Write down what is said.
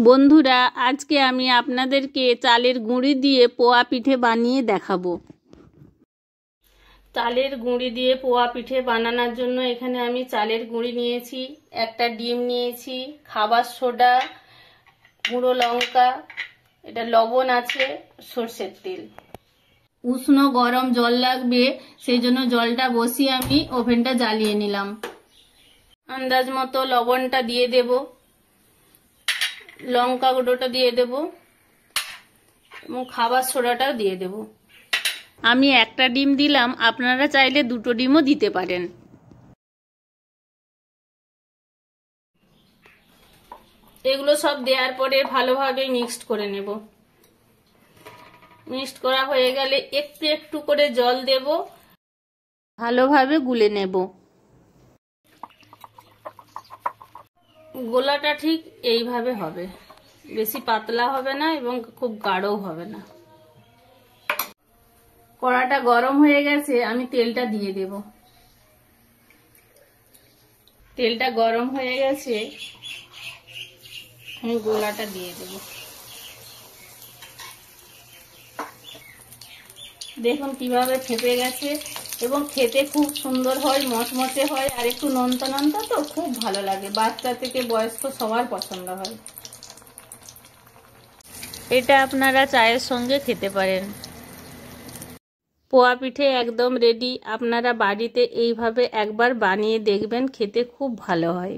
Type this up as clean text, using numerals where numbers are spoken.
বন্ধুরা, আজকে আমি আপনাদেরকে চালের গুঁড়ি দিয়ে পোয়া পিঠে বানিয়ে দেখাবো। চালের গুঁড়ি দিয়ে পোয়া পিঠে বানানোর জন্য এখানে আমি চালের গুঁড়ি নিয়েছি, একটা ডিম নিয়েছি, খাবার সোডা, গুঁড়ো লঙ্কা, এটা লবণ আছে, সরষের তেল। উষ্ণ গরম জল লাগবে, সেই জন্য জলটা বসিয়ে আমি ওভেনটা জ্বালিয়ে নিলাম। আন্দাজ মতো লবণটা দিয়ে দেব, লঙ্কা গুঁড়োটা দিয়ে দেব এবং খাবার সোডাটাও দিয়ে দেব। আমি একটা ডিম দিলাম, আপনারা চাইলে দুটো ডিমও দিতে পারেন। এগুলো সব দেওয়ার পরে ভালোভাবে মিক্সড করে নেব। মিক্সড করা হয়ে গেলে একটু একটু করে জল দেব, ভালোভাবে গুলে নেব। গোলাটা ঠিক এইভাবে হবে, বেশি পাতলা হবে না এবং খুব গাঢ়ও হবে না। কড়াটা গরম হয়ে গেছে, আমি তেলটা দিয়ে দেব। তেলটা গরম হয়ে গেছে, আমি গোলাটা দিয়ে দেব। দেখুন কিভাবে ফেটে গেছে এবং খেতে খুব সুন্দর হয়, মচমচে হয়, আর একটু নোনতা নোনতা তো খুব ভালো লাগে, বাচ্চা থেকে বয়স্ক সবার পছন্দ হয়। এটা আপনারা চায়ের সঙ্গে খেতে পারেন। পোয়া পিঠে একদম রেডি। আপনারা বাড়িতে এইভাবে একবার বানিয়ে দেখবেন, খেতে খুব ভালো হয়।